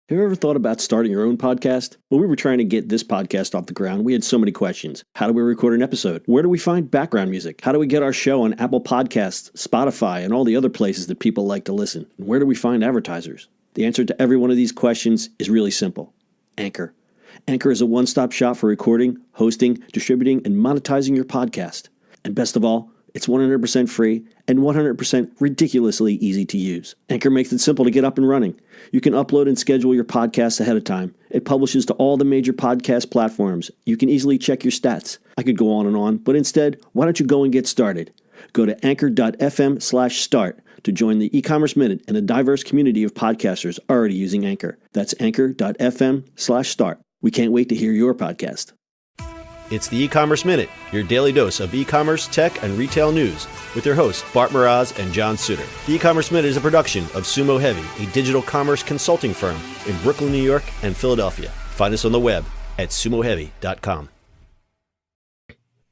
Have you ever thought about starting your own podcast? When we were trying to get this podcast off the ground, we had so many questions. How do we record an episode? Where do we find background music? How do we get our show on Apple Podcasts, Spotify, and all the other places that people like to listen? And where do we find advertisers? The answer to every one of these questions is really simple. Anchor. Anchor is a one-stop shop for recording, hosting, distributing, and monetizing your podcast. And best of all, it's 100% free and 100% ridiculously easy to use. Anchor makes it simple to get up and running. You can upload and schedule your podcasts ahead of time. It publishes to all the major podcast platforms. You can easily check your stats. I could go on, but instead, why don't you go and get started? Go to anchor.fm/start to join the eCommerce Minute and a diverse community of podcasters already using Anchor. That's anchor.fm/start. We can't wait to hear your podcast. It's the eCommerce Minute, your daily dose of e-commerce, tech, and retail news with your hosts, Bart Mraz and John Suter. The eCommerce Minute is a production of Sumo Heavy, a digital commerce consulting firm in Brooklyn, New York, and Philadelphia. Find us on the web at sumoheavy.com.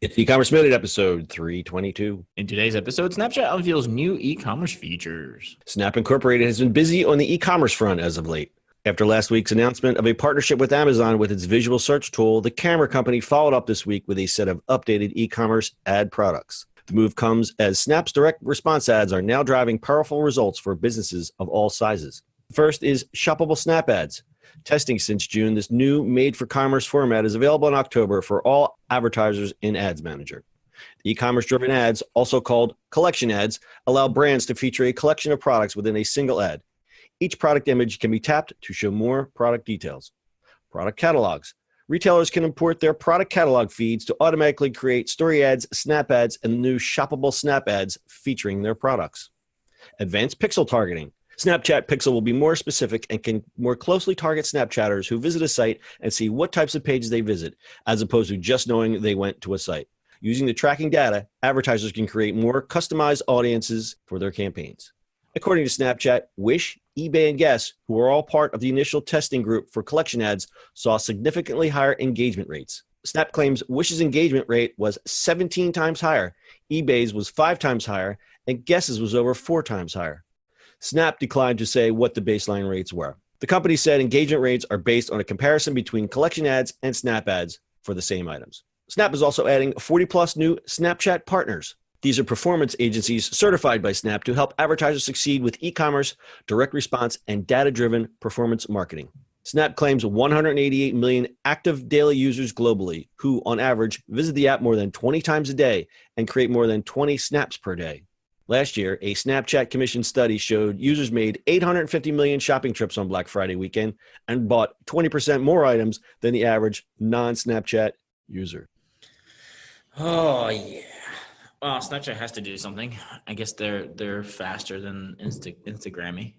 It's the eCommerce Minute, episode 322. In today's episode, Snapchat unveils new e-commerce features. Snap Incorporated has been busy on the e-commerce front as of late. After last week's announcement of a partnership with Amazon with its visual search tool, the camera company followed up this week with a set of updated e-commerce ad products. The move comes as Snap's direct response ads are now driving powerful results for businesses of all sizes. First is shoppable Snap ads. Testing since June, this new made-for-commerce format is available in October for all advertisers in Ads Manager. The e-commerce-driven ads, also called collection ads, allow brands to feature a collection of products within a single ad. Each product image can be tapped to show more product details. Product catalogs. Retailers can import their product catalog feeds to automatically create story ads, snap ads, and new shoppable snap ads featuring their products. Advanced pixel targeting. Snapchat Pixel will be more specific and can more closely target Snapchatters who visit a site and see what types of pages they visit, as opposed to just knowing they went to a site. Using the tracking data, advertisers can create more customized audiences for their campaigns. According to Snapchat, Wish, eBay, and Guess, who are all part of the initial testing group for collection ads, saw significantly higher engagement rates. Snap claims Wish's engagement rate was 17 times higher, eBay's was 5 times higher, and Guess's was over 4 times higher. Snap declined to say what the baseline rates were. The company said engagement rates are based on a comparison between collection ads and Snap ads for the same items. Snap is also adding 40-plus new Snapchat partners. These are performance agencies certified by Snap to help advertisers succeed with e-commerce, direct response, and data-driven performance marketing. Snap claims 188 million active daily users globally who, on average, visit the app more than 20 times a day and create more than 20 snaps per day. Last year, a Snapchat commission study showed users made 850 million shopping trips on Black Friday weekend and bought 20% more items than the average non-Snapchat user. Oh, yeah. Well, Snapchat has to do something. I guess they're faster than Instagrammy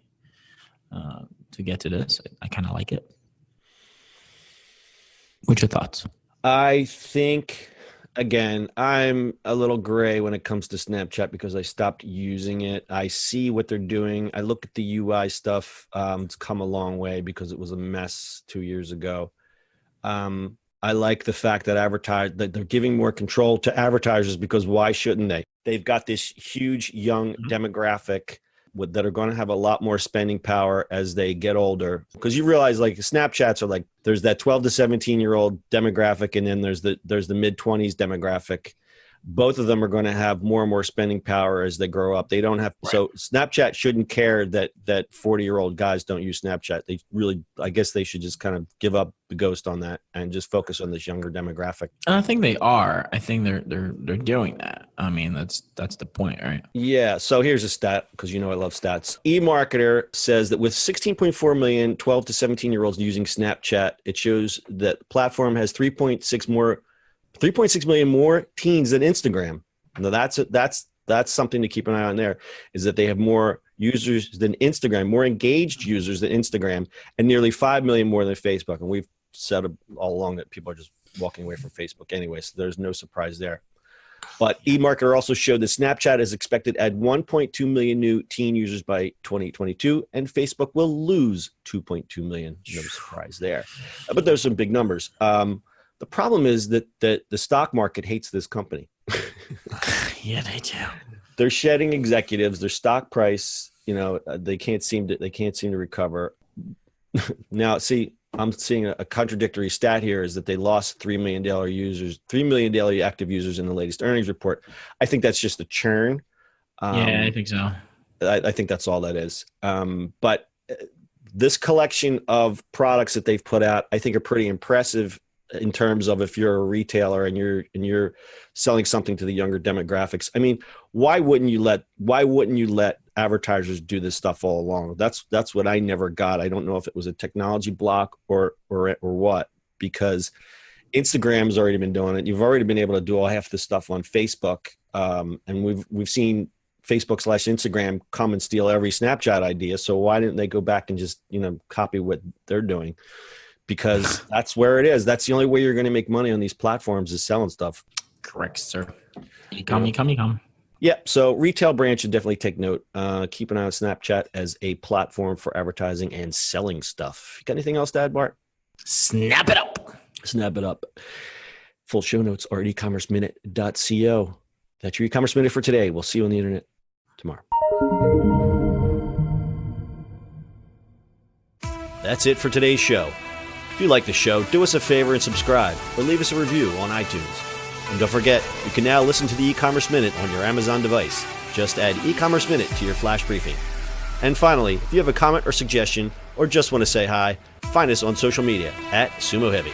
to get to this. I kind of like it. What's your thoughts? I think, again, I'm a little gray when it comes to Snapchat because I stopped using it. I see what they're doing. I look at the UI stuff. It's come a long way because it was a mess 2 years ago. I like the fact that they're giving more control to advertisers because why shouldn't they? They've got this huge young demographic that are going to have a lot more spending power as they get older. Because you realize like Snapchats are like, there's that 12 to 17-year-old demographic and then there's the mid-20s demographic. Both of them are going to have more and more spending power as they grow up. They don't have, right. So Snapchat shouldn't care that 40-year-old guys don't use Snapchat. They really, I guess they should just kind of give up the ghost on that and just focus on this younger demographic. And I think they are. I think they're doing that. I mean, that's the point, right? Yeah. So here's a stat because I love stats. eMarketer says that with 16.4 million 12 to 17-year-olds using Snapchat, it shows that the platform has 3.6 million more teens than Instagram. Now that's something to keep an eye on there, is that they have more users than Instagram, more engaged users than Instagram, and nearly 5 million more than Facebook. And we've said all along that people are just walking away from Facebook anyway, so there's no surprise there. But eMarketer also showed that Snapchat is expected to add 1.2 million new teen users by 2022, and Facebook will lose 2.2 million. No surprise there. But there's some big numbers. The problem is that the stock market hates this company. Yeah, they do. They're shedding executives. Their stock price, they can't seem to recover. Now, see, I'm seeing a contradictory stat here is that they lost $3 million users, 3 million daily active users in the latest earnings report. I think that's just a churn. Yeah, I think so. I think that's all that is. But this collection of products that they've put out, I think are pretty impressive in terms of if you're a retailer and you're selling something to the younger demographics. I mean, why wouldn't you let advertisers do this stuff all along? That's what I never got. I don't know if it was a technology block or what, because Instagram's already been doing it. You've already been able to do all half this stuff on Facebook. And we've seen Facebook/Instagram come and steal every Snapchat idea. So why didn't they go back and just, copy what they're doing? Because that's where it is. That's the only way you're going to make money on these platforms is selling stuff. Correct, sir. You come. Yeah. So retail brand should definitely take note. Keep an eye on Snapchat as a platform for advertising and selling stuff. You got anything else to add, Bart? Snap it up. Snap it up. Full show notes are at ecommerceminute.co. That's your e-commerce minute for today. We'll see you on the internet tomorrow. That's it for today's show. If you like the show, do us a favor and subscribe or leave us a review on iTunes. And don't forget, you can now listen to the e-commerce minute on your Amazon device. Just add e-commerce minute to your flash briefing. And finally, if you have a comment or suggestion or just want to say hi, find us on social media at Sumo Heavy.